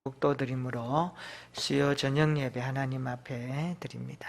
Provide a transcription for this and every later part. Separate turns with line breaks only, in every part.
독도드림으로 수요 저녁 예배 하나님 앞에 드립니다.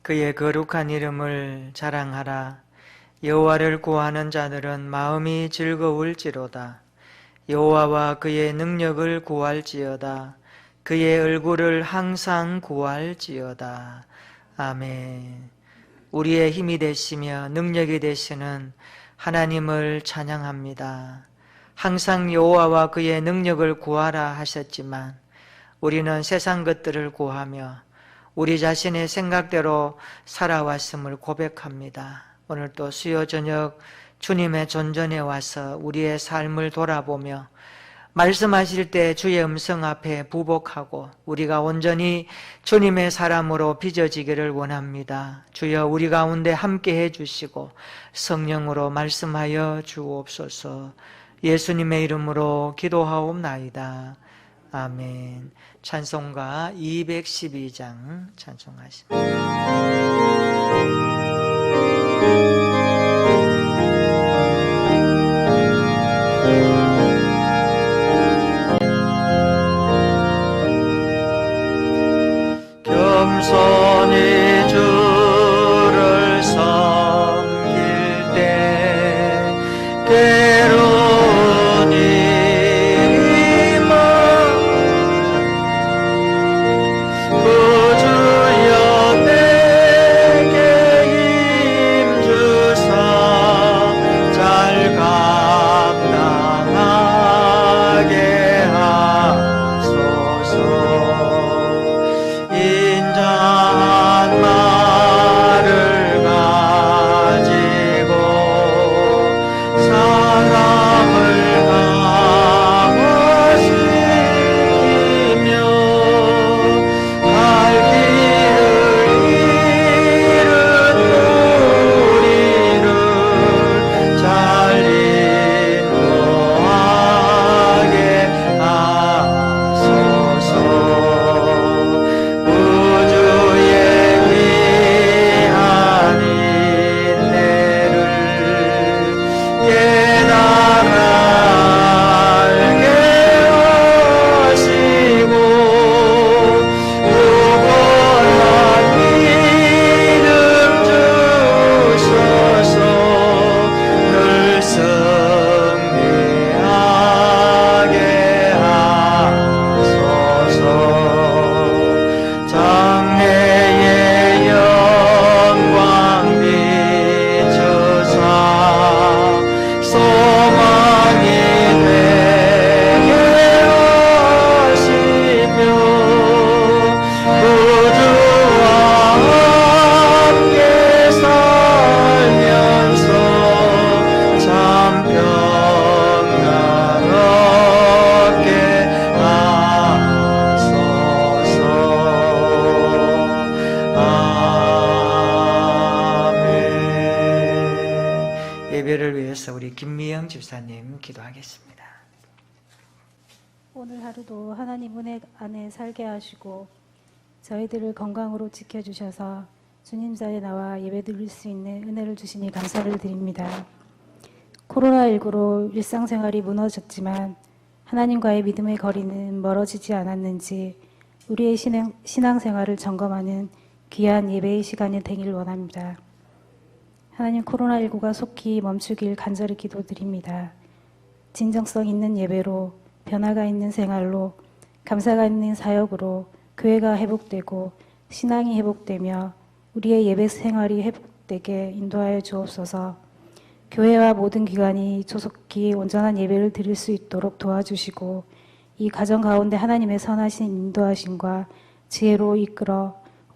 그의 거룩한 이름을 자랑하라. 여호와를 구하는 자들은 마음이 즐거울지로다. 여호와와 그의 능력을 구할지어다. 그의 얼굴을 항상 구할지어다. 아멘. 우리의 힘이 되시며 능력이 되시는 하나님을 찬양합니다. 항상 여호와와 그의 능력을 구하라 하셨지만 우리는 세상 것들을 구하며 우리 자신의 생각대로 살아왔음을 고백합니다. 오늘 또 수요 저녁 주님의 존전에 와서 우리의 삶을 돌아보며 말씀하실 때 주의 음성 앞에 부복하고 우리가 온전히 주님의 사람으로 빚어지기를 원합니다. 주여 우리 가운데 함께 해주시고 성령으로 말씀하여 주옵소서. 예수님의 이름으로 기도하옵나이다. 아멘. 찬송가 212장 찬송하십니다. 겸손히 주를 섬길 때 괴로운 일이 구주 옆에 힘 주사 잘 감당하게 하소서. 인자한 말을 가지고 사람을 강화시키며 갈 길을 잃은 우리를 잘 인도하게 하소서. 우주의 귀한 인내를 깨달아 알게 하시고 구원한 믿음 주셔서 늘 승리하게 하소서. 장래의 영광 비추사 소망이 되게 하시며 구주와 함께 살면서 참 평강롭게 하소서. 아멘. 예배를 위해서 우리 김미영 집사님 기도하겠습니다.
오늘 하루도 하나님 은혜 안에 살게 하시고 저희들을 건강으로 지켜주셔서 주님 자리에 나와 예배드릴 수 있는 은혜를 주시니 감사를 드립니다. 코로나19로 일상생활이 무너졌지만 하나님과의 믿음의 거리는 멀어지지 않았는지 우리의 신앙생활을 점검하는 귀한 예배의 시간이 되길 원합니다. 하나님, 코로나19가 속히 멈추길 간절히 기도드립니다. 진정성 있는 예배로, 변화가 있는 생활로, 감사가 있는 사역으로 교회가 회복되고 신앙이 회복되며 우리의 예배 생활이 회복되게 인도하여 주옵소서. 교회와 모든 기관이 조속히 온전한 예배를 드릴 수 있도록 도와주시고 이 가정 가운데 하나님의 선하신 인도하심과 지혜로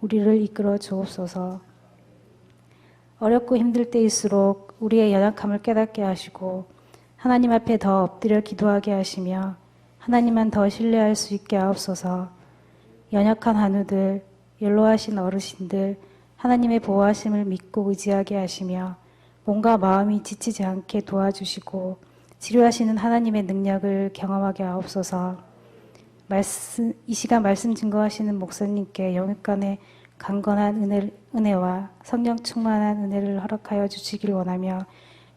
우리를 이끌어 주옵소서. 어렵고 힘들 때일수록 우리의 연약함을 깨닫게 하시고 하나님 앞에 더 엎드려 기도하게 하시며 하나님만 더 신뢰할 수 있게 하옵소서. 연약한 한우들, 연로하신 어르신들, 하나님의 보호하심을 믿고 의지하게 하시며 몸과 마음이 지치지 않게 도와주시고 치료하시는 하나님의 능력을 경험하게 하옵소서. 이 시간 말씀 증거하시는 목사님께 영육간의 강건한 은혜와 성령 충만한 은혜를 허락하여 주시길 원하며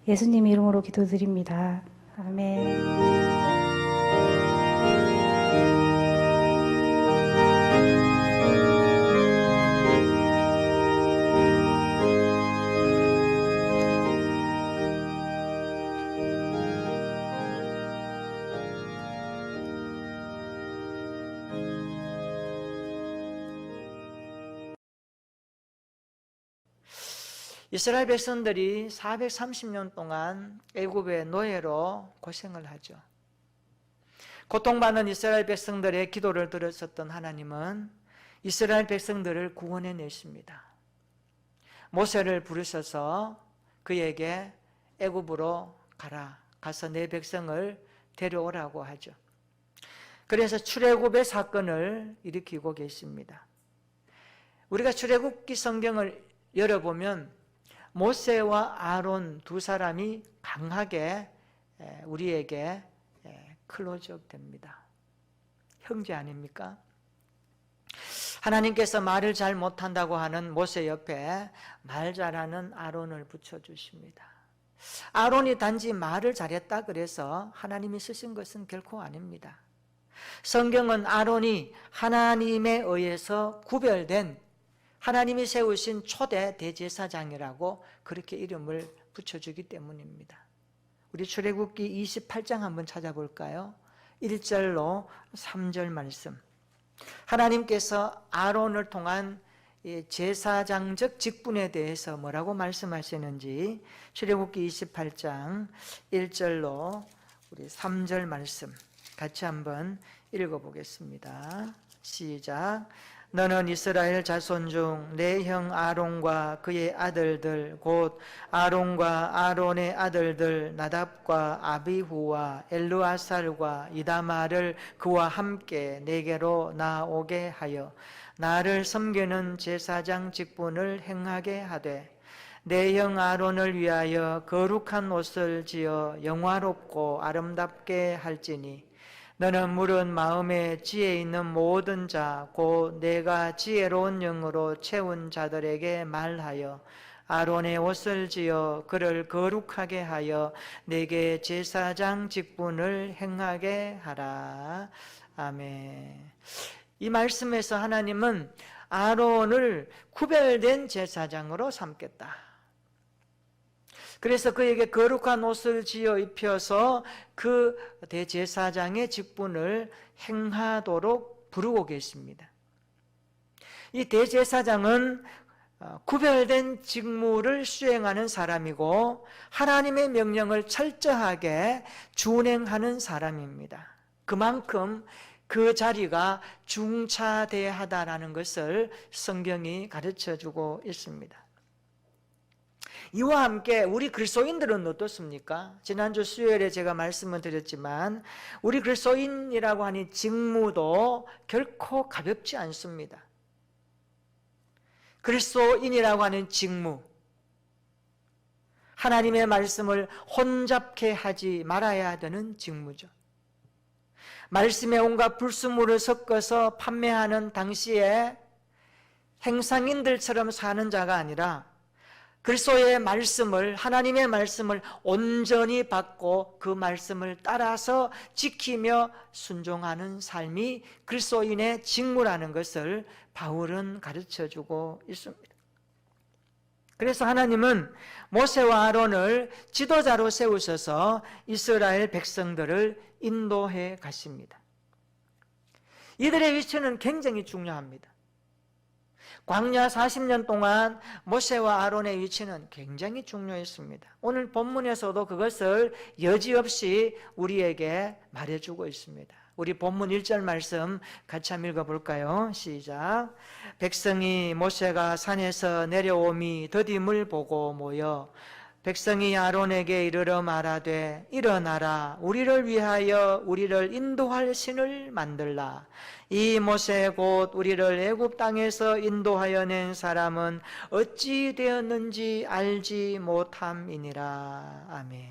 예수님 이름으로 기도드립니다. 아멘.
이스라엘 백성들이 430년 동안 애굽의 노예로 고생을 하죠. 고통받는 이스라엘 백성들의 기도를 들으셨던 하나님은 이스라엘 백성들을 구원해 내십니다. 모세를 부르셔서 그에게 애굽으로 가서 내 백성을 데려오라고 하죠. 그래서 출애굽의 사건을 일으키고 계십니다. 우리가 출애굽기 성경을 열어보면 모세와 아론 두 사람이 강하게 우리에게 클로즈업 됩니다. 형제 아닙니까? 하나님께서 말을 잘 못한다고 하는 모세 옆에 말 잘하는 아론을 붙여주십니다. 아론이 단지 말을 잘했다 그래서 하나님이 쓰신 것은 결코 아닙니다. 성경은 아론이 하나님에 의해서 구별된 하나님이 세우신 초대 대제사장이라고 그렇게 이름을 붙여주기 때문입니다. 우리 출애굽기 28장 한번 찾아볼까요? 1절로 3절 말씀. 하나님께서 아론을 통한 제사장적 직분에 대해서 뭐라고 말씀하시는지 출애굽기 28장 1절로 우리 3절 말씀 같이 한번 읽어보겠습니다. 시작. 너는 이스라엘 자손 중 내 형 아론과 그의 아들들 곧 아론과 아론의 아들들 나답과 아비후와 엘르아살과 이다마를 그와 함께 내게로 나오게 하여 나를 섬기는 제사장 직분을 행하게 하되 내 형 아론을 위하여 거룩한 옷을 지어 영화롭고 아름답게 할지니 너는 물은 마음에 지혜 있는 모든 자 곧 내가 지혜로운 영으로 채운 자들에게 말하여 아론의 옷을 지어 그를 거룩하게 하여 내게 제사장 직분을 행하게 하라. 아멘. 이 말씀에서 하나님은 아론을 구별된 제사장으로 삼겠다. 그래서 그에게 거룩한 옷을 지어 입혀서 그 대제사장의 직분을 행하도록 부르고 계십니다. 이 대제사장은 구별된 직무를 수행하는 사람이고 하나님의 명령을 철저하게 준행하는 사람입니다. 그만큼 그 자리가 중차대하다라는 것을 성경이 가르쳐주고 있습니다. 이와 함께 우리 그리스도인들은 어떻습니까? 지난주 수요일에 제가 말씀을 드렸지만 우리 그리스도인이라고 하는 직무도 결코 가볍지 않습니다. 그리스도인이라고 하는 직무, 하나님의 말씀을 혼잡케 하지 말아야 되는 직무죠. 말씀에 온갖 불순물을 섞어서 판매하는 당시에 행상인들처럼 사는 자가 아니라 그리스도의 말씀을, 하나님의 말씀을 온전히 받고 그 말씀을 따라서 지키며 순종하는 삶이 그리스도인의 직무라는 것을 바울은 가르쳐주고 있습니다. 그래서 하나님은 모세와 아론을 지도자로 세우셔서 이스라엘 백성들을 인도해 가십니다. 이들의 위치는 굉장히 중요합니다. 광야 40년 동안 모세와 아론의 위치는 굉장히 중요했습니다. 오늘 본문에서도 그것을 여지없이 우리에게 말해주고 있습니다. 우리 본문 1절 말씀 같이 한번 읽어볼까요? 시작. 백성이 모세가 산에서 내려옴이 더딤을 보고 모여 백성이 아론에게 이르러 말하되 일어나라 우리를 위하여 우리를 인도할 신을 만들라. 이 모세 곧 우리를 애굽 땅에서 인도하여 낸 사람은 어찌 되었는지 알지 못함이니라. 아멘.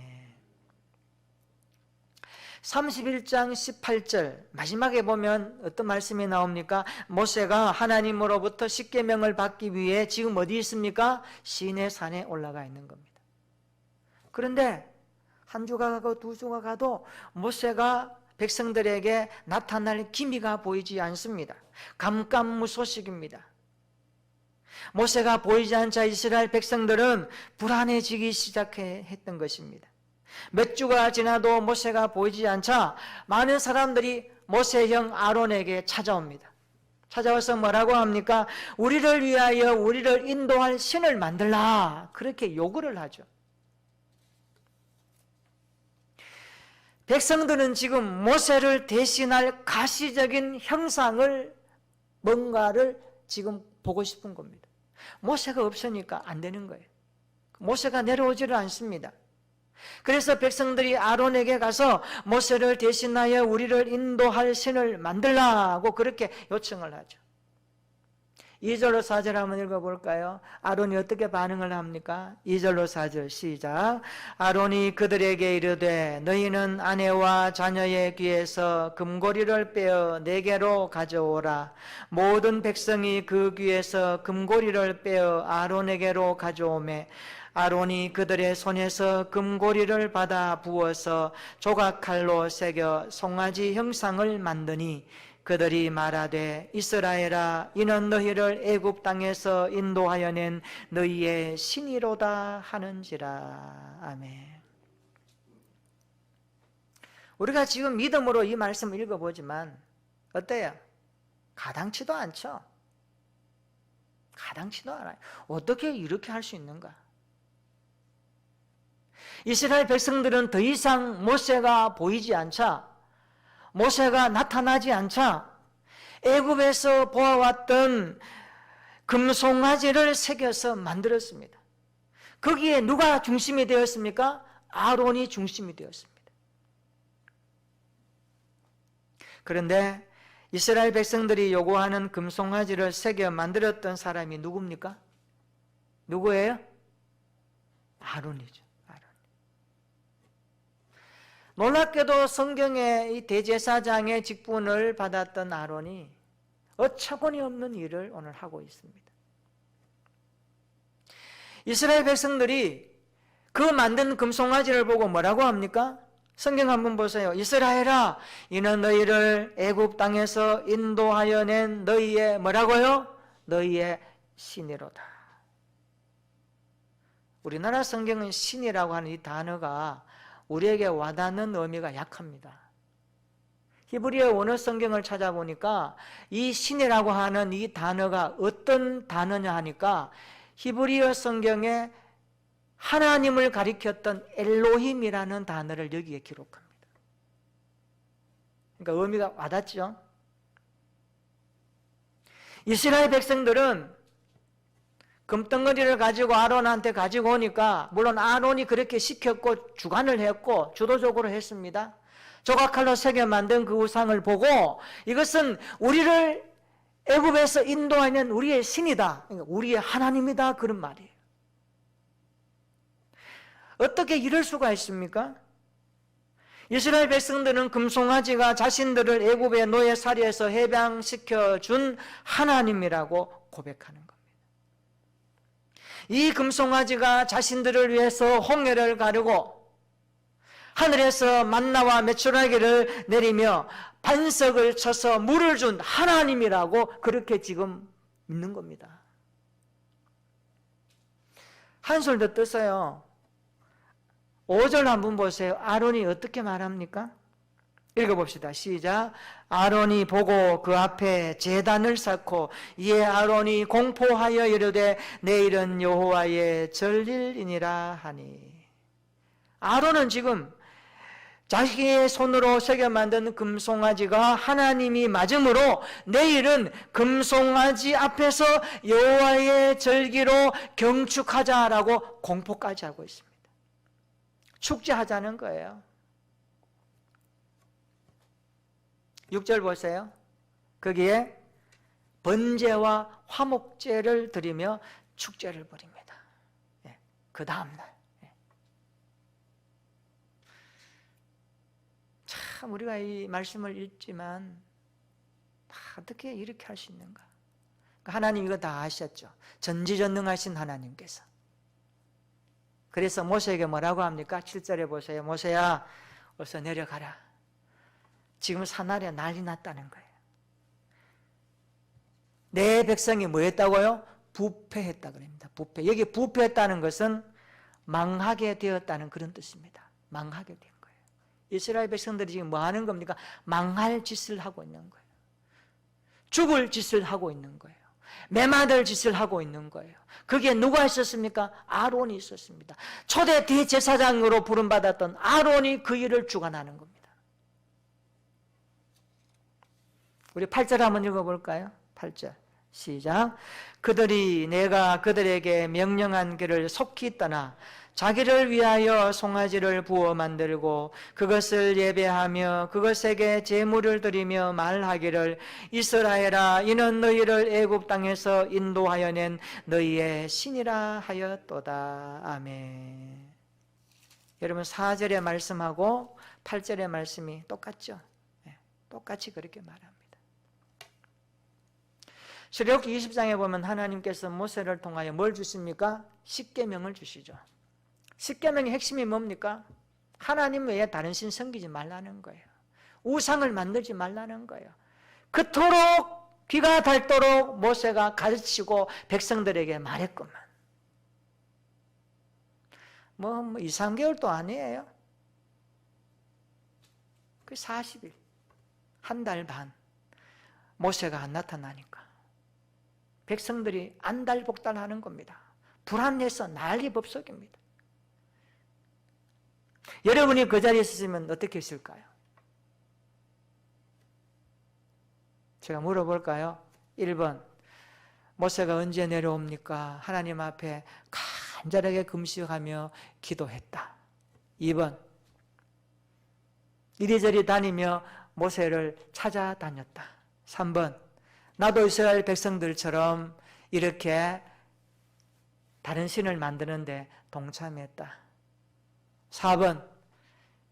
31장 18절 마지막에 보면 어떤 말씀이 나옵니까? 모세가 하나님으로부터 십계명을 받기 위해 지금 어디 있습니까? 시내 산에 올라가 있는 겁니다. 그런데 한 주가 가고 두 주가 가도 모세가 백성들에게 나타날 기미가 보이지 않습니다. 감감무소식입니다. 모세가 보이지 않자 이스라엘 백성들은 불안해지기 시작했던 것입니다. 몇 주가 지나도 모세가 보이지 않자 많은 사람들이 모세 형 아론에게 찾아옵니다. 찾아와서 뭐라고 합니까? 우리를 위하여 우리를 인도할 신을 만들라. 그렇게 요구를 하죠. 백성들은 지금 모세를 대신할 가시적인 형상을 뭔가를 지금 보고 싶은 겁니다. 모세가 없으니까 안 되는 거예요. 모세가 내려오지를 않습니다. 그래서 백성들이 아론에게 가서 모세를 대신하여 우리를 인도할 신을 만들라고 그렇게 요청을 하죠. 2절로 4절 한번 읽어볼까요? 아론이 어떻게 반응을 합니까? 2절로 4절 시작. 아론이 그들에게 이르되 너희는 아내와 자녀의 귀에서 금고리를 빼어 내게로 가져오라. 모든 백성이 그 귀에서 금고리를 빼어 아론에게로 가져오매 아론이 그들의 손에서 금고리를 받아 부어서 조각칼로 새겨 송아지 형상을 만드니 그들이 말하되 이스라엘아 이는 너희를 애굽 땅에서 인도하여 낸 너희의 신이로다 하는지라. 아멘. 우리가 지금 믿음으로 이 말씀을 읽어보지만 어때요? 가당치도 않죠. 가당치도 않아요. 어떻게 이렇게 할 수 있는가? 이스라엘 백성들은 더 이상 모세가 보이지 않자, 모세가 나타나지 않자 애굽에서 보아왔던 금송아지를 새겨서 만들었습니다. 거기에 누가 중심이 되었습니까? 아론이 중심이 되었습니다. 그런데 이스라엘 백성들이 요구하는 금송아지를 새겨 만들었던 사람이 누굽니까? 누구예요? 아론이죠. 놀랍게도 성경의 이 대제사장의 직분을 받았던 아론이 어처구니 없는 일을 오늘 하고 있습니다. 이스라엘 백성들이 그 만든 금송아지를 보고 뭐라고 합니까? 성경 한번 보세요. 이스라엘아 이는 너희를 애굽 땅에서 인도하여 낸 너희의 뭐라고요? 너희의 신이로다. 우리나라 성경은 신이라고 하는 이 단어가 우리에게 와닿는 의미가 약합니다. 히브리어 원어 성경을 찾아보니까 이 신이라고 하는 이 단어가 어떤 단어냐 하니까 히브리어 성경에 하나님을 가리켰던 엘로힘이라는 단어를 여기에 기록합니다. 그러니까 의미가 와닿죠. 이스라엘 백성들은 금덩어리를 가지고 아론한테 가지고 오니까 물론 아론이 그렇게 시켰고 주관을 했고 주도적으로 했습니다. 조각칼로 새겨 만든 그 우상을 보고 이것은 우리를 애굽에서 인도하는 우리의 신이다. 그러니까 우리의 하나님이다. 그런 말이에요. 어떻게 이럴 수가 있습니까? 이스라엘 백성들은 금송아지가 자신들을 애굽의 노예살이에서 해방시켜 준 하나님이라고 고백하는 겁니다. 이 금송아지가 자신들을 위해서 홍해를 가르고 하늘에서 만나와 메추라기를 내리며 반석을 쳐서 물을 준 하나님이라고 그렇게 지금 믿는 겁니다. 한술 더 뜨세요. 5절 한번 보세요. 아론이 어떻게 말합니까? 읽어봅시다. 시작. 아론이 보고 그 앞에 제단을 쌓고 이에 아론이 공포하여 이르되 내일은 여호와의 절일이니라 하니. 아론은 지금 자기의 손으로 새겨 만든 금송아지가 하나님이 맞음으로 내일은 금송아지 앞에서 여호와의 절기로 경축하자라고 공포까지 하고 있습니다. 축제하자는 거예요. 6절 보세요. 거기에 번제와 화목제를 드리며 축제를 벌입니다. 예, 그 다음날. 예. 참 우리가 이 말씀을 읽지만 어떻게 이렇게 할 수 있는가? 하나님 이거 다 아셨죠. 전지전능하신 하나님께서. 그래서 모세에게 뭐라고 합니까? 7절에 보세요. 모세야 어서 내려가라. 지금 사나리가 난리 났다는 거예요. 내 백성이 뭐 했다고요? 부패했다 그럽니다. 부패. 여기 부패했다는 것은 망하게 되었다는 그런 뜻입니다. 망하게 된 거예요. 이스라엘 백성들이 지금 뭐 하는 겁니까? 망할 짓을 하고 있는 거예요. 죽을 짓을 하고 있는 거예요. 매맞을 짓을 하고 있는 거예요. 그게 누가 있었습니까? 아론이 있었습니다. 초대 대제사장으로 부름받았던 아론이 그 일을 주관하는 겁니다. 우리 8절 한번 읽어볼까요? 8절 시작. 그들이 내가 그들에게 명령한 길을 속히 떠나 자기를 위하여 송아지를 부어 만들고 그것을 예배하며 그것에게 제물을 드리며 말하기를 이스라엘아 이는 너희를 애굽 땅에서 인도하여 낸 너희의 신이라 하였도다. 아멘. 여러분 4절의 말씀하고 8절의 말씀이 똑같죠? 네, 똑같이 그렇게 말합니다. 출애굽기 20장에 보면 하나님께서 모세를 통하여 뭘 주십니까? 십계명을 주시죠. 십계명의 핵심이 뭡니까? 하나님 외에 다른 신 섬기지 말라는 거예요. 우상을 만들지 말라는 거예요. 그토록 귀가 닳도록 모세가 가르치고 백성들에게 말했구만. 뭐 2, 3개월도 아니에요. 그 40일, 한 달 반 모세가 안 나타나니까 백성들이 안달복달하는 겁니다. 불안해서 난리법석입니다. 여러분이 그 자리에 있으면 어떻게 했을까요? 제가 물어볼까요? 1번 모세가 언제 내려옵니까? 하나님 앞에 간절하게 금식하며 기도했다. 2번 이리저리 다니며 모세를 찾아다녔다. 3번 나도 이스라엘 백성들처럼 이렇게 다른 신을 만드는데 동참했다. 4번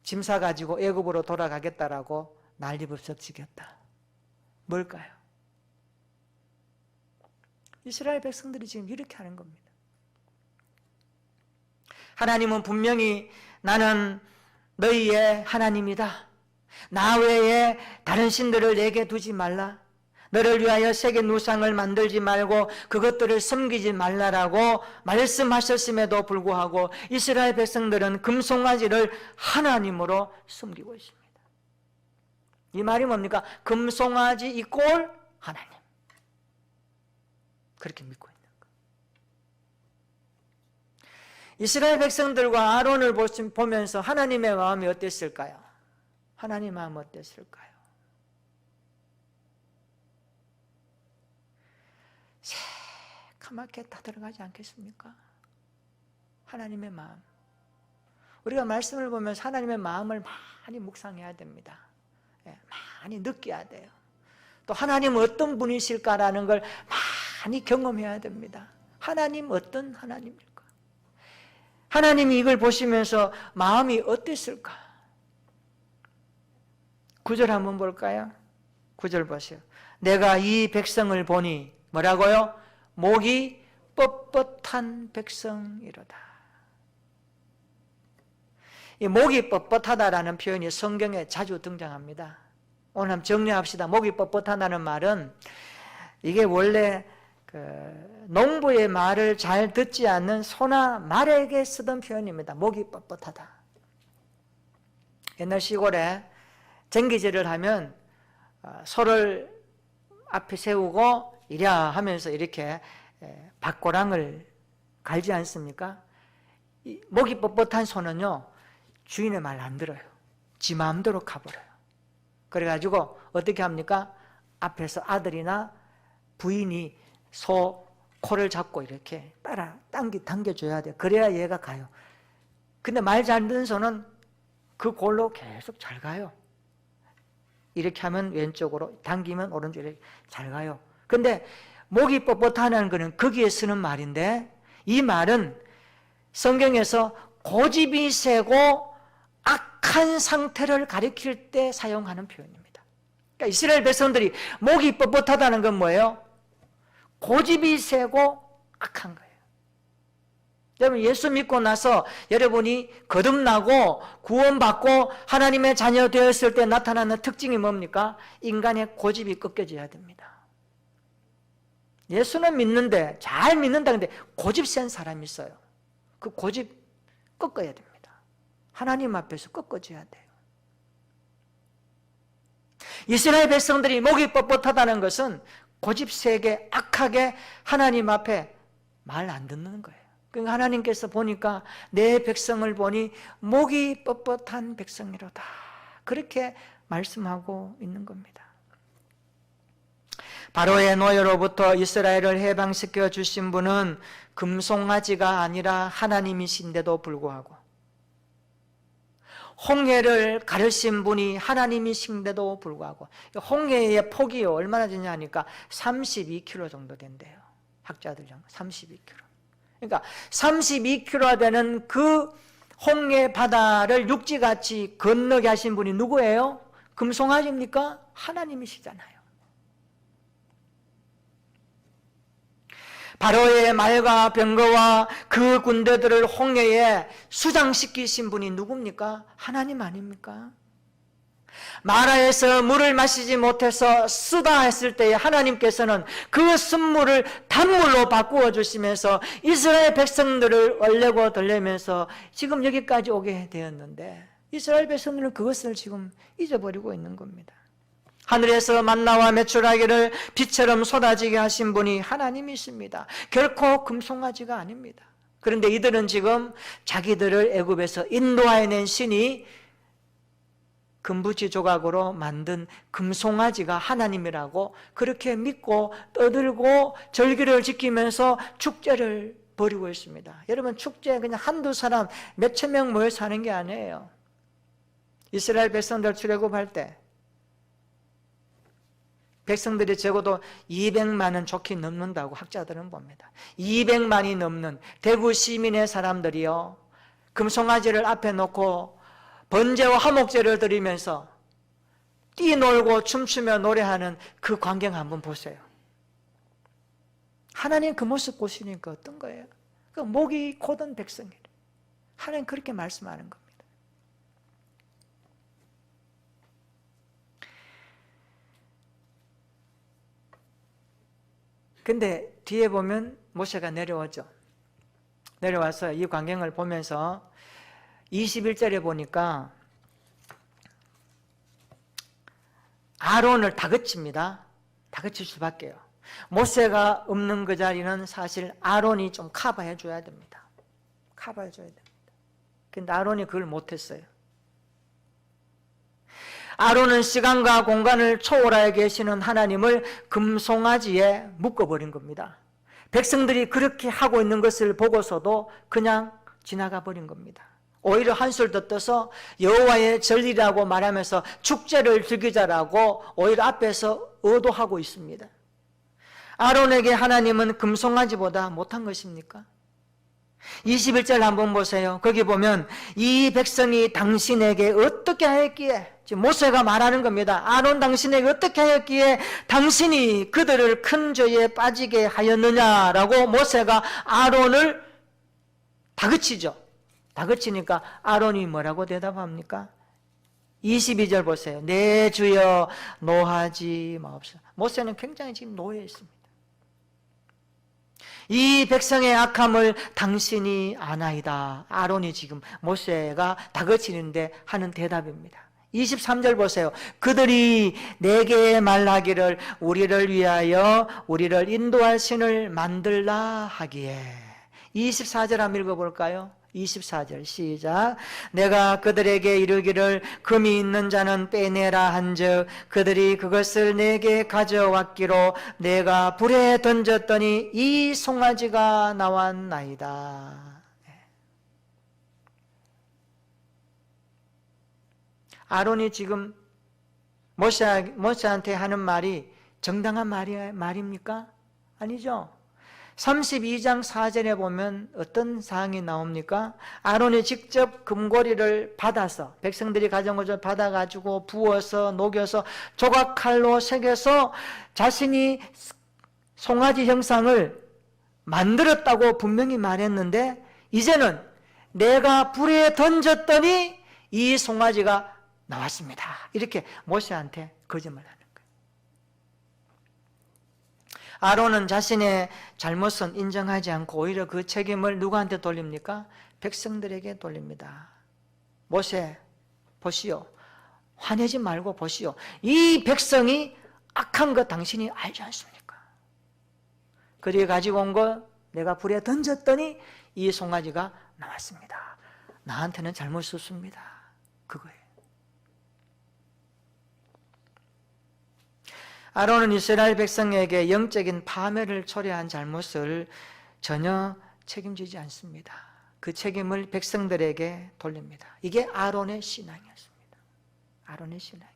짐 싸가지고 애굽으로 돌아가겠다라고 난리법석 지켰다. 뭘까요? 이스라엘 백성들이 지금 이렇게 하는 겁니다. 하나님은 분명히 나는 너희의 하나님이다. 나 외에 다른 신들을 내게 두지 말라. 너를 위하여 세계 우상을 만들지 말고 그것들을 섬기지 말라라고 말씀하셨음에도 불구하고 이스라엘 백성들은 금송아지를 하나님으로 섬기고 있습니다. 이 말이 뭡니까? 금송아지 이꼴 하나님. 그렇게 믿고 있는 거예요. 이스라엘 백성들과 아론을 보면서 하나님의 마음이 어땠을까요? 하나님 마음 어땠을까요? 새카맣게 다 들어가지 않겠습니까? 하나님의 마음. 우리가 말씀을 보면서 하나님의 마음을 많이 묵상해야 됩니다. 많이 느껴야 돼요. 또 하나님은 어떤 분이실까라는 걸 많이 경험해야 됩니다. 하나님 어떤 하나님일까? 하나님이 이걸 보시면서 마음이 어땠을까? 9절 한번 볼까요? 9절 보세요. 내가 이 백성을 보니 뭐라고요? 목이 뻣뻣한 백성이로다. 이 목이 뻣뻣하다라는 표현이 성경에 자주 등장합니다. 오늘 한번 정리합시다. 목이 뻣뻣하다는 말은 이게 원래 농부의 말을 잘 듣지 않는 소나 말에게 쓰던 표현입니다. 목이 뻣뻣하다. 옛날 시골에 쟁기질을 하면 소를 앞에 세우고 이랴 하면서 이렇게 밭고랑을 갈지 않습니까? 목이 뻣뻣한 소는요 주인의 말 안 들어요. 지 마음대로 가버려요. 그래가지고 어떻게 합니까? 앞에서 아들이나 부인이 소 코를 잡고 이렇게 따라 당겨줘야 돼요. 그래야 얘가 가요. 근데 말 잘 듣는 소는 그 골로 계속 잘 가요. 이렇게 하면 왼쪽으로, 당기면 오른쪽으로 이렇게 잘 가요. 근데 목이 뻣뻣하다는 것은 거기에 쓰는 말인데, 이 말은 성경에서 고집이 세고 악한 상태를 가리킬 때 사용하는 표현입니다. 그러니까 이스라엘 백성들이 목이 뻣뻣하다는 건 뭐예요? 고집이 세고 악한 거예요. 여러분, 예수 믿고 나서 여러분이 거듭나고 구원받고 하나님의 자녀 되었을 때 나타나는 특징이 뭡니까? 인간의 고집이 꺾여져야 됩니다. 예수는 믿는데, 잘 믿는다. 근데 고집 센 사람이 있어요. 그 고집 꺾어야 됩니다. 하나님 앞에서 꺾어져야 돼요. 이스라엘 백성들이 목이 뻣뻣하다는 것은 고집 세게 악하게 하나님 앞에 말 안 듣는 거예요. 그러니까 하나님께서 보니까 내 백성을 보니 목이 뻣뻣한 백성이로다. 그렇게 말씀하고 있는 겁니다. 바로의 노예로부터 이스라엘을 해방시켜 주신 분은 금송아지가 아니라 하나님이신데도 불구하고, 홍해를 가르신 분이 하나님이신데도 불구하고, 홍해의 폭이 얼마나 되냐니까 32km 정도 된대요. 학자들 중 32km. 그러니까 32km 되는 그 홍해 바다를 육지같이 건너게 하신 분이 누구예요? 금송아지입니까? 하나님이시잖아요. 바로의 말과 병거와 그 군대들을 홍해에 수장시키신 분이 누굽니까? 하나님 아닙니까? 마라에서 물을 마시지 못해서 쓰다 했을 때에 하나님께서는 그 쓴물을 단물로 바꾸어 주시면서 이스라엘 백성들을 얼레고 들리면서 지금 여기까지 오게 되었는데, 이스라엘 백성들은 그것을 지금 잊어버리고 있는 겁니다. 하늘에서 만나와 메추라기를 빛처럼 쏟아지게 하신 분이 하나님이십니다. 결코 금송아지가 아닙니다. 그런데 이들은 지금 자기들을 애굽에서 인도해낸 신이 금부지 조각으로 만든 금송아지가 하나님이라고 그렇게 믿고 떠들고 절기를 지키면서 축제를 벌이고 있습니다. 여러분, 축제 그냥 한두 사람 몇천 명 모여 사는 게 아니에요. 이스라엘 백성들 출애굽할 때 백성들이 적어도 200만은 좋게 넘는다고 학자들은 봅니다. 200만이 넘는 대구 시민의 사람들이요, 금송아지를 앞에 놓고 번제와 화목제를 드리면서 뛰놀고 춤추며 노래하는 그 광경 한번 보세요. 하나님 그 모습 보시니까 어떤 거예요? 그 목이 곧은 백성이래. 하나님 그렇게 말씀하는 겁니다. 근데 뒤에 보면 모세가 내려오죠. 내려와서 이 광경을 보면서 21절에 보니까 아론을 다그칩니다. 다그칠 수밖에요. 모세가 없는 그 자리는 사실 아론이 좀 커버해 줘야 됩니다. 커버해 줘야 됩니다. 근데 아론이 그걸 못했어요. 아론은 시간과 공간을 초월하여 계시는 하나님을 금송아지에 묶어버린 겁니다. 백성들이 그렇게 하고 있는 것을 보고서도 그냥 지나가 버린 겁니다. 오히려 한술 더 떠서 여호와의 절이라고 말하면서 축제를 즐기자라고 오히려 앞에서 의도하고 있습니다. 아론에게 하나님은 금송아지보다 못한 것입니까? 21절 한번 보세요. 거기 보면 이 백성이 당신에게 어떻게 하였기에, 지금 모세가 말하는 겁니다. 아론 당신에게 어떻게 하였기에 당신이 그들을 큰 죄에 빠지게 하였느냐라고 모세가 아론을 다그치죠. 다그치니까 아론이 뭐라고 대답합니까? 22절 보세요. 내 주여 노하지 마옵소서. 모세는 굉장히 지금 노해 있습니다. 이 백성의 악함을 당신이 아나이다. 아론이 지금 모세가 다그치는데 하는 대답입니다. 23절 보세요. 그들이 내게 말하기를 우리를 위하여 우리를 인도할 신을 만들라 하기에. 24절 한번 읽어볼까요? 24절 시작. 내가 그들에게 이르기를 금이 있는 자는 빼내라 한즉 그들이 그것을 내게 가져왔기로 내가 불에 던졌더니 이 송아지가 나왔나이다. 아론이 지금 모세한테 하는 말이 정당한 말입니까? 아니죠. 32장 4절에 보면 어떤 사항이 나옵니까? 아론이 직접 금고리를 받아서, 백성들이 가져온 것을 받아가지고 부어서 녹여서 조각칼로 새겨서 자신이 송아지 형상을 만들었다고 분명히 말했는데, 이제는 내가 불에 던졌더니 이 송아지가 나왔습니다. 이렇게 모세한테 거짓말하는 거예요. 아론은 자신의 잘못은 인정하지 않고 오히려 그 책임을 누구한테 돌립니까? 백성들에게 돌립니다. 모세, 보시오. 화내지 말고 보시오. 이 백성이 악한 거 당신이 알지 않습니까? 그리 가지고 온 거 내가 불에 던졌더니 이 송아지가 나왔습니다. 나한테는 잘못 없습니다. 그거예요. 아론은 이스라엘 백성에게 영적인 파멸을 초래한 잘못을 전혀 책임지지 않습니다. 그 책임을 백성들에게 돌립니다. 이게 아론의 신앙이었습니다. 아론의 신앙이었어요.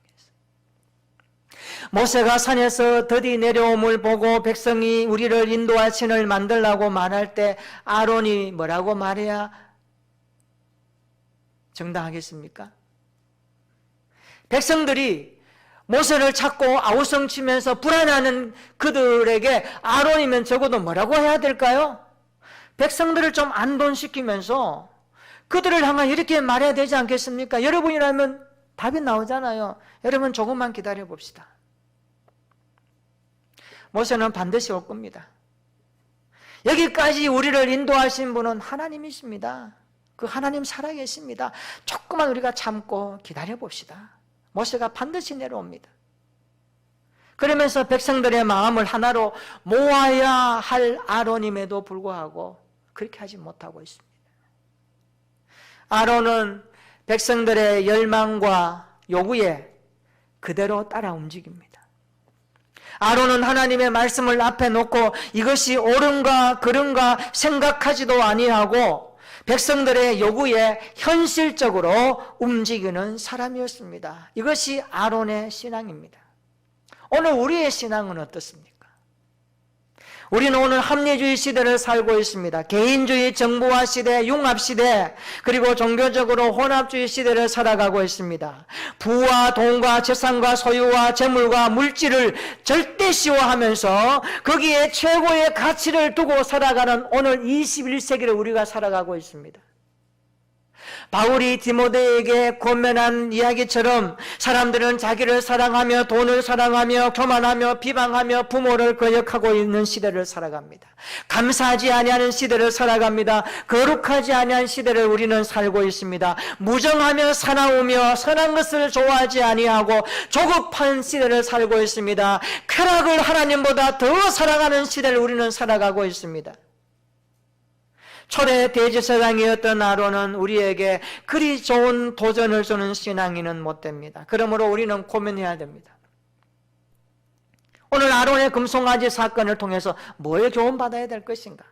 모세가 산에서 더디 내려옴을 보고 백성이 우리를 인도할 신을 만들라고 말할 때 아론이 뭐라고 말해야 정당하겠습니까? 백성들이 모세를 찾고 아우성치면서 불안해하는 그들에게 아론이면 적어도 뭐라고 해야 될까요? 백성들을 좀 안돈시키면서 그들을 향해 이렇게 말해야 되지 않겠습니까? 여러분이라면 답이 나오잖아요. 여러분 조금만 기다려 봅시다. 모세는 반드시 올 겁니다. 여기까지 우리를 인도하신 분은 하나님이십니다. 그 하나님 살아계십니다. 조금만 우리가 참고 기다려 봅시다. 모세가 반드시 내려옵니다. 그러면서 백성들의 마음을 하나로 모아야 할 아론임에도 불구하고 그렇게 하지 못하고 있습니다. 아론은 백성들의 열망과 요구에 그대로 따라 움직입니다. 아론은 하나님의 말씀을 앞에 놓고 이것이 옳은가 그른가 생각하지도 아니하고 백성들의 요구에 현실적으로 움직이는 사람이었습니다. 이것이 아론의 신앙입니다. 오늘 우리의 신앙은 어떻습니까? 우리는 오늘 합리주의 시대를 살고 있습니다. 개인주의 정보화 시대, 융합 시대, 그리고 종교적으로 혼합주의 시대를 살아가고 있습니다. 부와 돈과 재산과 소유와 재물과 물질을 절대시화하면서 거기에 최고의 가치를 두고 살아가는 오늘 21세기를 우리가 살아가고 있습니다. 바울이 디모데에게 권면한 이야기처럼 사람들은 자기를 사랑하며 돈을 사랑하며 교만하며 비방하며 부모를 거역하고 있는 시대를 살아갑니다. 감사하지 아니하는 시대를 살아갑니다. 거룩하지 아니한 시대를 우리는 살고 있습니다. 무정하며 사나우며 선한 것을 좋아하지 아니하고 조급한 시대를 살고 있습니다. 쾌락을 하나님보다 더 사랑하는 시대를 우리는 살아가고 있습니다. 초대 대제사장이었던 아론은 우리에게 그리 좋은 도전을 주는 신앙인은 못 됩니다. 그러므로 우리는 고민해야 됩니다. 오늘 아론의 금송아지 사건을 통해서 뭘 교훈받아야 될 것인가?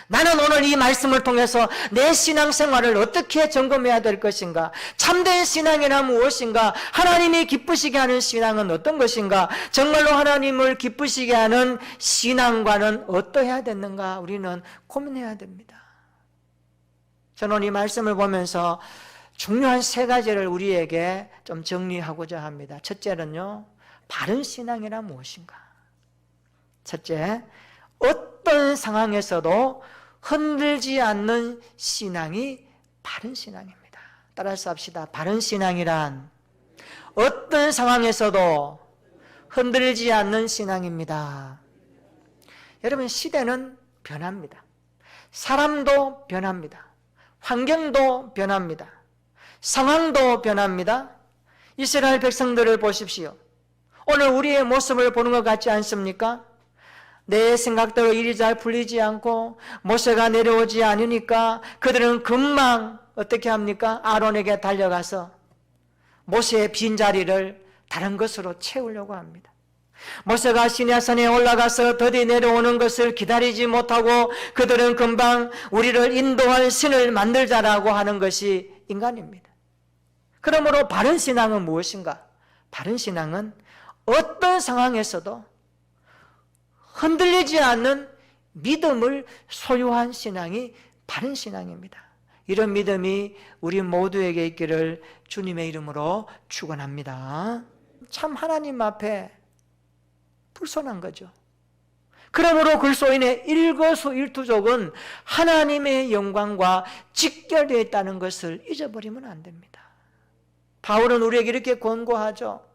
나는 오늘 이 말씀을 통해서 내 신앙생활을 어떻게 점검해야 될 것인가? 참된 신앙이란 무엇인가? 하나님이 기쁘시게 하는 신앙은 어떤 것인가? 정말로 하나님을 기쁘시게 하는 신앙과는 어떠해야 되는가? 우리는 고민해야 됩니다. 저는 이 말씀을 보면서 중요한 세 가지를 우리에게 좀 정리하고자 합니다. 첫째는요, 바른 신앙이란 무엇인가? 첫째, 어떤 상황에서도 흔들지 않는 신앙이 바른 신앙입니다. 따라서 합시다. 바른 신앙이란 어떤 상황에서도 흔들지 않는 신앙입니다. 여러분, 시대는 변합니다. 사람도 변합니다. 환경도 변합니다. 상황도 변합니다. 이스라엘 백성들을 보십시오. 오늘 우리의 모습을 보는 것 같지 않습니까? 내 생각대로 일이 잘 풀리지 않고 모세가 내려오지 않으니까 그들은 금방 어떻게 합니까? 아론에게 달려가서 모세의 빈자리를 다른 것으로 채우려고 합니다. 모세가 시내산에 올라가서 더디 내려오는 것을 기다리지 못하고 그들은 금방 우리를 인도할 신을 만들자라고 하는 것이 인간입니다. 그러므로 바른 신앙은 무엇인가? 바른 신앙은 어떤 상황에서도 흔들리지 않는 믿음을 소유한 신앙이 바른 신앙입니다. 이런 믿음이 우리 모두에게 있기를 주님의 이름으로 축원합니다. 참 하나님 앞에 불손한 거죠. 그러므로 그리스도인의 일거수일투족은 하나님의 영광과 직결되어 있다는 것을 잊어버리면 안 됩니다. 바울은 우리에게 이렇게 권고하죠.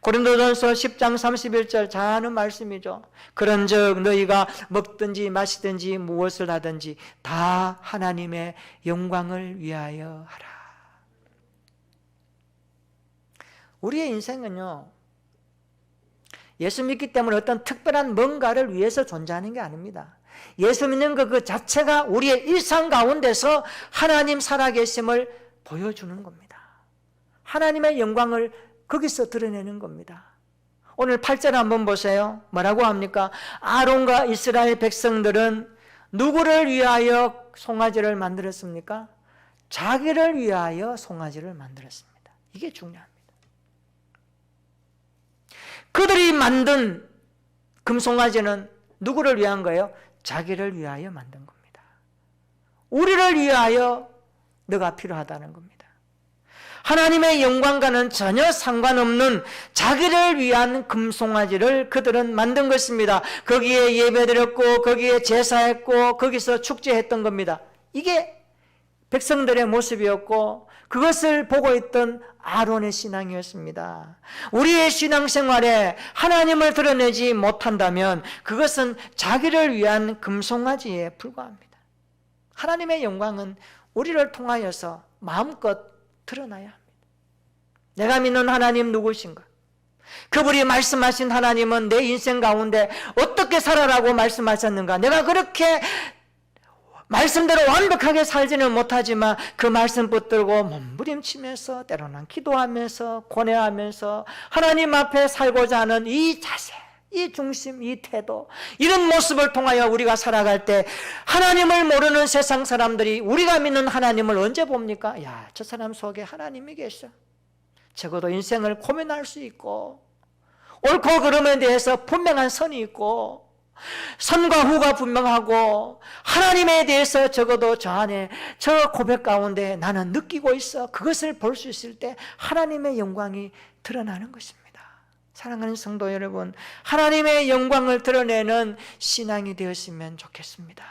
고린도전서 10장 31절 잘 아는 말씀이죠. 그런즉 너희가 먹든지 마시든지 무엇을 하든지 다 하나님의 영광을 위하여 하라. 우리의 인생은요, 예수 믿기 때문에 어떤 특별한 뭔가를 위해서 존재하는 게 아닙니다. 예수 믿는 그 자체가 우리의 일상 가운데서 하나님 살아계심을 보여주는 겁니다. 하나님의 영광을 거기서 드러내는 겁니다. 오늘 8절 한번 보세요. 뭐라고 합니까? 아론과 이스라엘 백성들은 누구를 위하여 송아지를 만들었습니까? 자기를 위하여 송아지를 만들었습니다. 이게 중요합니다. 그들이 만든 금송아지는 누구를 위한 거예요? 자기를 위하여 만든 겁니다. 우리를 위하여 너가 필요하다는 겁니다. 하나님의 영광과는 전혀 상관없는 자기를 위한 금송아지를 그들은 만든 것입니다. 거기에 예배드렸고 거기에 제사했고 거기서 축제했던 겁니다. 이게 백성들의 모습이었고 그것을 보고 있던 아론의 신앙이었습니다. 우리의 신앙생활에 하나님을 드러내지 못한다면 그것은 자기를 위한 금송아지에 불과합니다. 하나님의 영광은 우리를 통하여서 마음껏 드러나야 합니다. 내가 믿는 하나님 누구신가? 그분이 말씀하신 하나님은 내 인생 가운데 어떻게 살아라고 말씀하셨는가? 내가 그렇게 말씀대로 완벽하게 살지는 못하지만 그 말씀 붙들고 몸부림치면서 때로는 기도하면서 고뇌하면서 하나님 앞에 살고자 하는 이 자세, 이 중심, 이 태도, 이런 모습을 통하여 우리가 살아갈 때 하나님을 모르는 세상 사람들이 우리가 믿는 하나님을 언제 봅니까? 야, 저 사람 속에 하나님이 계셔. 적어도 인생을 고민할 수 있고 옳고 그름에 대해서 분명한 선이 있고 선과 후가 분명하고 하나님에 대해서 적어도 저 안에 저 고백 가운데 나는 느끼고 있어. 그것을 볼 수 있을 때 하나님의 영광이 드러나는 것입니다. 사랑하는 성도 여러분, 하나님의 영광을 드러내는 신앙이 되었으면 좋겠습니다.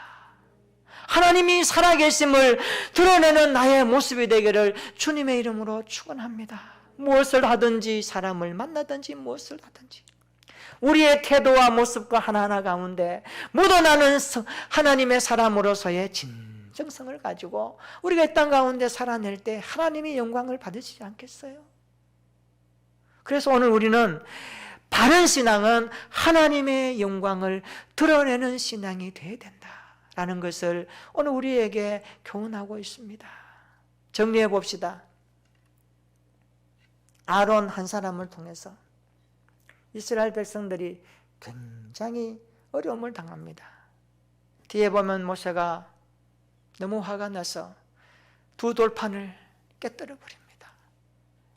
하나님이 살아계심을 드러내는 나의 모습이 되기를 주님의 이름으로 축원합니다. 무엇을 하든지 사람을 만나든지 무엇을 하든지 우리의 태도와 모습과 하나하나 가운데 묻어나는 하나님의 사람으로서의 진정성을 가지고 우리가 이 땅 가운데 살아낼 때 하나님의 영광을 받으시지 않겠어요? 그래서 오늘 우리는 바른 신앙은 하나님의 영광을 드러내는 신앙이 되어야 된다라는 것을 오늘 우리에게 교훈하고 있습니다. 정리해 봅시다. 아론 한 사람을 통해서 이스라엘 백성들이 굉장히 어려움을 당합니다. 뒤에 보면 모세가 너무 화가 나서 두 돌판을 깨뜨려 버립니다.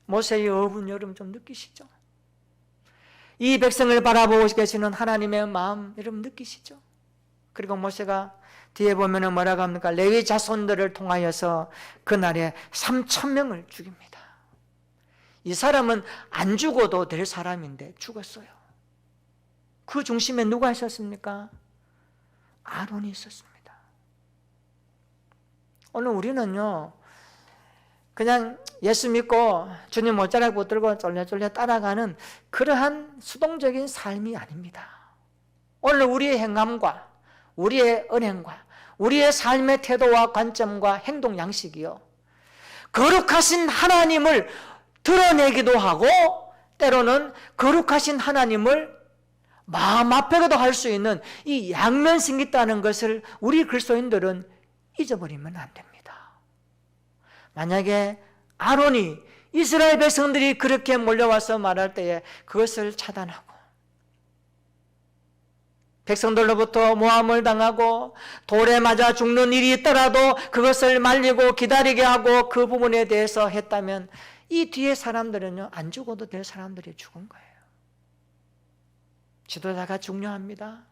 모세의 어분 여름 좀 느끼시죠? 이 백성을 바라보고 계시는 하나님의 마음 여러분 느끼시죠? 그리고 모세가 뒤에 보면 뭐라고 합니까? 레위 자손들을 통하여서 그날에 3,000명을 죽입니다. 이 사람은 안 죽어도 될 사람인데 죽었어요. 그 중심에 누가 있었습니까? 아론이 있었습니다. 오늘 우리는요 그냥 예수 믿고 주님 못자락 붙들고 쫄래쫄래 따라가는 그러한 수동적인 삶이 아닙니다. 오늘 우리의 행함과 우리의 은행과 우리의 삶의 태도와 관점과 행동 양식이요 거룩하신 하나님을 드러내기도 하고 때로는 거룩하신 하나님을 마음 앞에도 할 수 있는 이 양면성이 있다는 것을 우리 그리스도인들은 잊어버리면 안 됩니다. 만약에 아론이 이스라엘 백성들이 그렇게 몰려와서 말할 때에 그것을 차단하고 백성들로부터 모함을 당하고 돌에 맞아 죽는 일이 있더라도 그것을 말리고 기다리게 하고 그 부분에 대해서 했다면 이 뒤에 사람들은요, 안 죽어도 될 사람들이 죽은 거예요. 지도자가 중요합니다.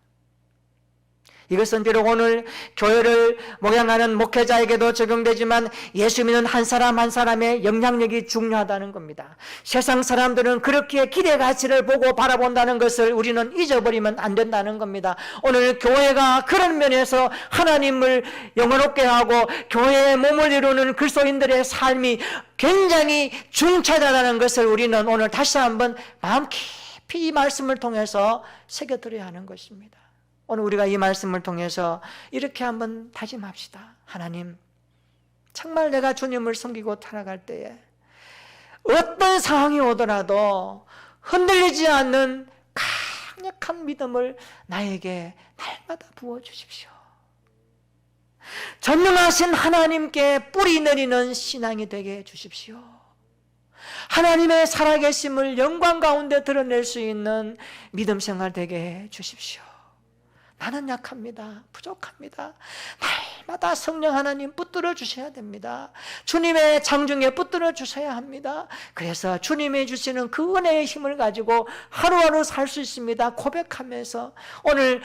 이것은 비록 오늘 교회를 목양하는 목회자에게도 적용되지만 예수 믿는 한 사람 한 사람의 영향력이 중요하다는 겁니다. 세상 사람들은 그렇게 기대 가치를 보고 바라본다는 것을 우리는 잊어버리면 안 된다는 겁니다. 오늘 교회가 그런 면에서 하나님을 영원롭게 하고 교회의 몸을 이루는 그리스도인들의 삶이 굉장히 중차다라는 것을 우리는 오늘 다시 한번 마음 깊이 이 말씀을 통해서 새겨들어야 하는 것입니다. 오늘 우리가 이 말씀을 통해서 이렇게 한번 다짐합시다. 하나님, 정말 내가 주님을 섬기고 살아갈 때에 어떤 상황이 오더라도 흔들리지 않는 강력한 믿음을 나에게 날마다 부어주십시오. 전능하신 하나님께 뿌리 내리는 신앙이 되게 해주십시오. 하나님의 살아계심을 영광 가운데 드러낼 수 있는 믿음 생활 되게 해주십시오. 나는 약합니다. 부족합니다. 날마다 성령 하나님 붙들어 주셔야 됩니다. 주님의 장중에 붙들어 주셔야 합니다. 그래서 주님이 주시는 그 은혜의 힘을 가지고 하루하루 살 수 있습니다. 고백하면서 오늘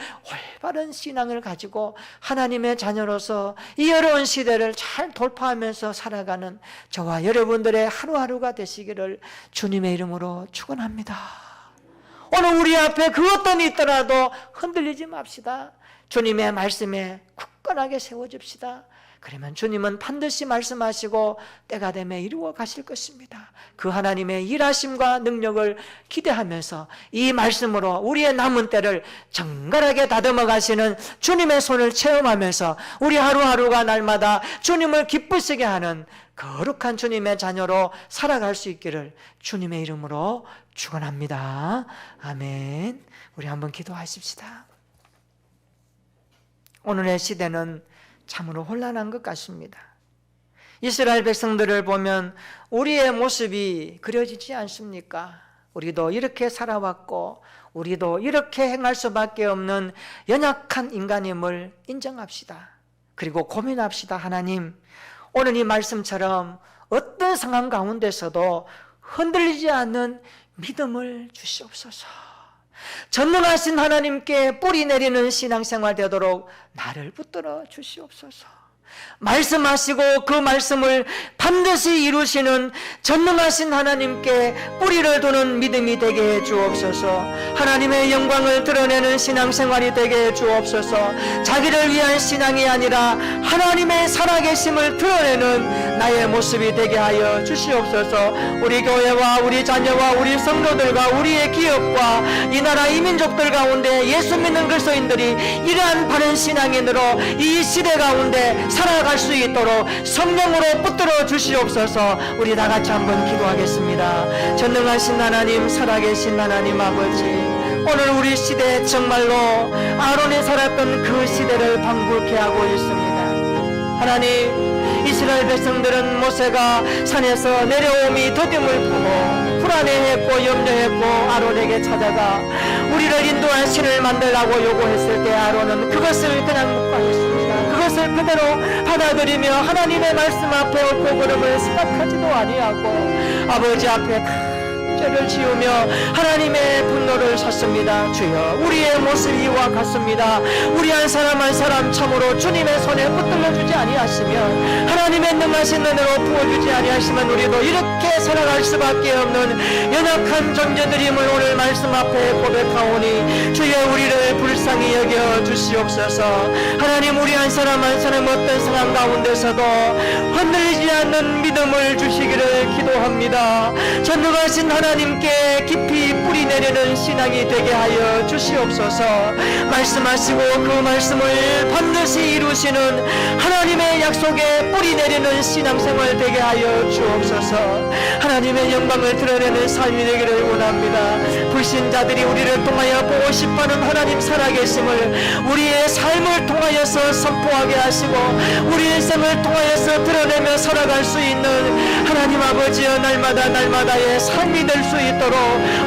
올바른 신앙을 가지고 하나님의 자녀로서 이 어려운 시대를 잘 돌파하면서 살아가는 저와 여러분들의 하루하루가 되시기를 주님의 이름으로 축원합니다. 오늘 우리 앞에 그 어떤 일이 있더라도 흔들리지 맙시다. 주님의 말씀에 굳건하게 세워집시다. 그러면 주님은 반드시 말씀하시고 때가 되면 이루어 가실 것입니다. 그 하나님의 일하심과 능력을 기대하면서 이 말씀으로 우리의 남은 때를 정갈하게 다듬어 가시는 주님의 손을 체험하면서 우리 하루하루가 날마다 주님을 기쁘시게 하는 거룩한 주님의 자녀로 살아갈 수 있기를 주님의 이름으로 축원합니다. 아멘. 우리 한번 기도하십시다. 오늘의 시대는 참으로 혼란한 것 같습니다. 이스라엘 백성들을 보면 우리의 모습이 그려지지 않습니까? 우리도 이렇게 살아왔고 우리도 이렇게 행할 수밖에 없는 연약한 인간임을 인정합시다. 그리고 고민합시다. 하나님, 오늘 이 말씀처럼 어떤 상황 가운데서도 흔들리지 않는 믿음을 주시옵소서. 전능하신 하나님께 뿌리 내리는 신앙생활 되도록 나를 붙들어 주시옵소서. 말씀하시고 그 말씀을 반드시 이루시는 전능하신 하나님께 뿌리를 두는 믿음이 되게 해 주옵소서. 하나님의 영광을 드러내는 신앙생활이 되게 해 주옵소서. 자기를 위한 신앙이 아니라 하나님의 살아계심을 드러내는 나의 모습이 되게 하여 주시옵소서. 우리 교회와 우리 자녀와 우리 성도들과 우리의 기업과 이 나라 이민족들 가운데 예수 믿는 그리스도인들이 이러한 바른 신앙인으로 이 시대 가운데 살아갈 수 있도록 성령으로 붙들어 주시옵소서. 우리 다 같이 한번 기도하겠습니다. 전능하신 하나님, 살아계신 하나님 아버지, 오늘 우리 시대 정말로 아론이 살았던 그 시대를 방불케 하고 있습니다. 하나님, 이스라엘 백성들은 모세가 산에서 내려옴이 더딤을 품어 불안해했고 염려했고 아론에게 찾아가 우리를 인도할 신을 만들라고 요구했을 때 아론은 그것을 그냥 묵과했습니다. 그것을 그대로 받아들이며 하나님의 말씀 앞에 옳고 그름을 생각하지도 아니하고 아버지 앞에 죄를 지으며 하나님의 분노를 샀습니다. 주여, 우리의 모습이 이와 같습니다. 우리 한 사람 한 사람 참으로 주님의 손에 붙들려주지 아니하시면, 하나님의 능하신 은혜로 부어주지 아니하시면 우리도 이렇게 살아갈 수밖에 없는 연약한 존재들임을 오늘 말씀 앞에 고백하오니 주여, 우리를 불쌍히 여겨 주시옵소서. 하나님, 우리 한 사람 한 사람 어떤 상황 가운데서도 흔들리지 않는 믿음을 주시기를 기도합니다. 전능하신 하나님께 깊이 뿌리 내리는 신앙이 되게 하여 주시옵소서. 말씀하시고 그 말씀을 반드시 이루시는 하나님의 약속에 뿌리 내리는 신앙생활 되게 하여 주옵소서. 하나님의 영광을 드러내는 삶이 되기를 원합니다. 불신자들이 우리를 통하여 보고 싶어하는 하나님 살아계심을 우리의 삶을 통하여서 선포하게 하시고 우리 인생을 통하여서 드러내며 살아가 살아갈 수 있는 하나님 아버지여 날마다의 삶이 될 수 있도록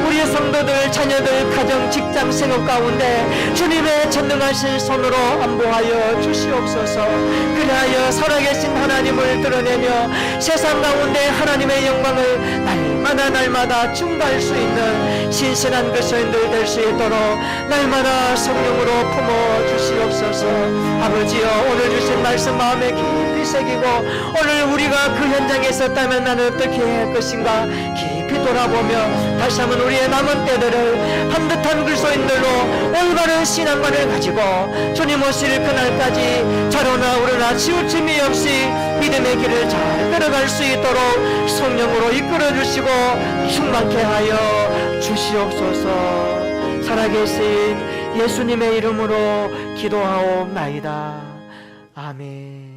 우리 성도들, 자녀들, 가정, 직장, 생업 가운데 주님의 전능하신 손으로 안보하여 주시옵소서. 그리하여 살아계신 하나님을 드러내며 세상 가운데 하나님의 영광을 날마다 증거할 수 있는 신실한 그리스도인들 될 수 있도록 날마다 성령으로 품어 주시옵소서. 아버지여, 오늘 주신 말씀 마음에 깊이 새기고 오늘 우리가 그 현장에 있었다면 나는 어떻게 할 것인가 깊이 돌아보며 다시 한번 우리의 남은 때들을 반듯한 그리스도인들로 올바른 신앙관을 가지고 주님 오실 그날까지 좌로나 우로나 치우침이 없이 믿음의 길을 잘 걸어갈 수 있도록 성령으로 이끌어 주시고 충만케 하여 주시옵소서. 살아계신 예수님의 이름으로 기도하옵나이다. 아멘.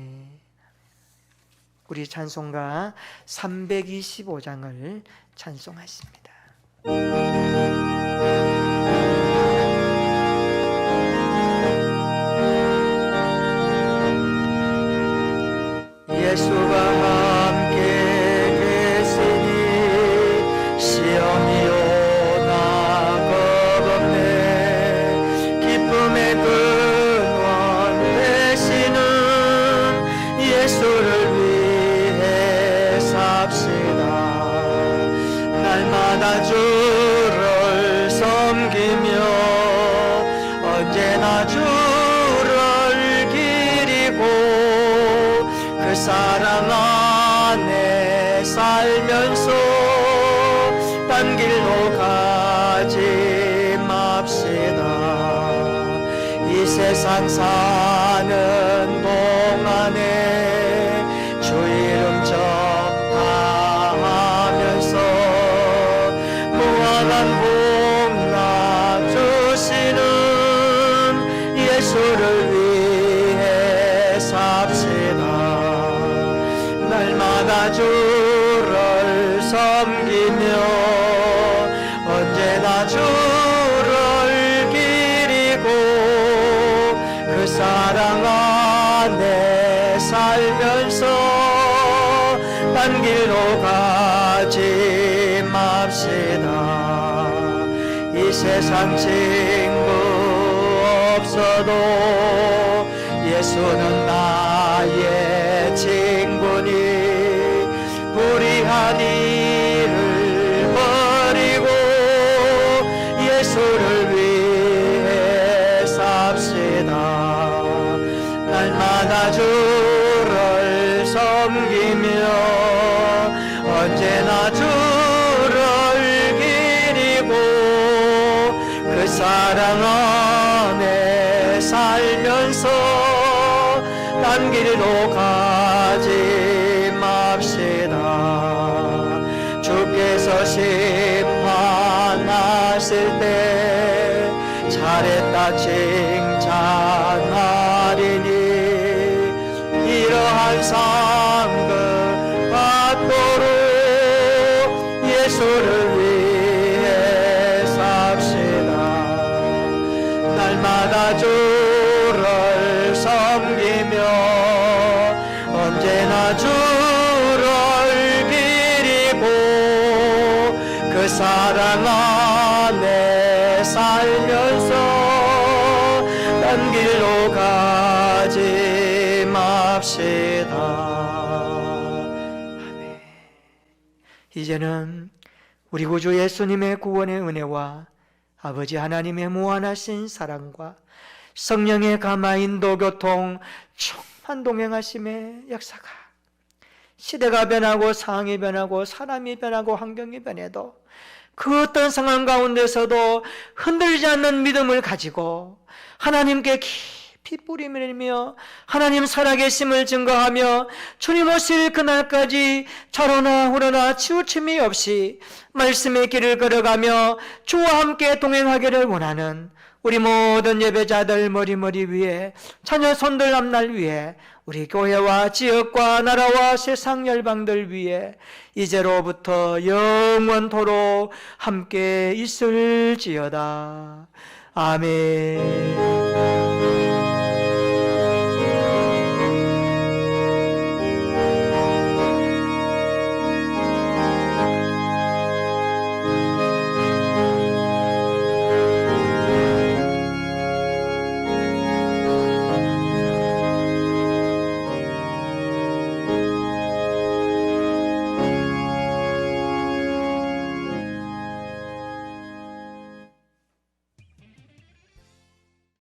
우리 찬송가 325장을 찬송하십니다. 예수가 함께 계시니 시험이 오나 겁없네. 기쁨의 근원 되시는 예수를 위해 삽시다. 날마다 주를 섬기며 언제나 주를 기리고 그 사랑 안에 살면서 딴 길로 가지 맙시다. 이 세상 사는 동안에 주 이름 전파하면서 무한한 복락 주시는 예수를 위해 삽시다. 날마다 주를 섬기며 언제나 주를 기리고 그 사랑 안에 살면서 딴 길로 가지 맙시다. 이 세상 친구 없어도 예수는 나의 친구니 불의한 일을 버리고 예수를 위해 삽시다. 날마다 주를 섬기며 언제나 주를 기리고 그 사랑 안에 살면서 딴 길로 가지 맙시다. 주께서 심판하실 때 잘했다 칭찬하리니 이러한 상급 받도록 예수를 위해 삽시다. 날마다 주를 섬기며 언제나 주를 기리고 그 사랑 안에 살면서 딴 길로 가지 맙시다. 아멘. 이제는 우리 구주 예수님의 구원의 은혜와 아버지 하나님의 무한하신 사랑과 성령의 감화 인도 교통 충만 동행하심의 역사가 시대가 변하고 상황이 변하고 사람이 변하고 환경이 변해도 그 어떤 상황 가운데서도 흔들리지 않는 믿음을 가지고 하나님께 깊이 뿌리며 하나님 살아계심을 증거하며 주님 오실 그날까지 좌로나 우로나 치우침이 없이 말씀의 길을 걸어가며 주와 함께 동행하기를 원하는 우리 모든 예배자들 머리 위에 자녀 손들 앞날 위에 우리 교회와 지역과 나라와 세상 열방들 위에 이제로부터 영원토록 함께 있을지어다. 아멘.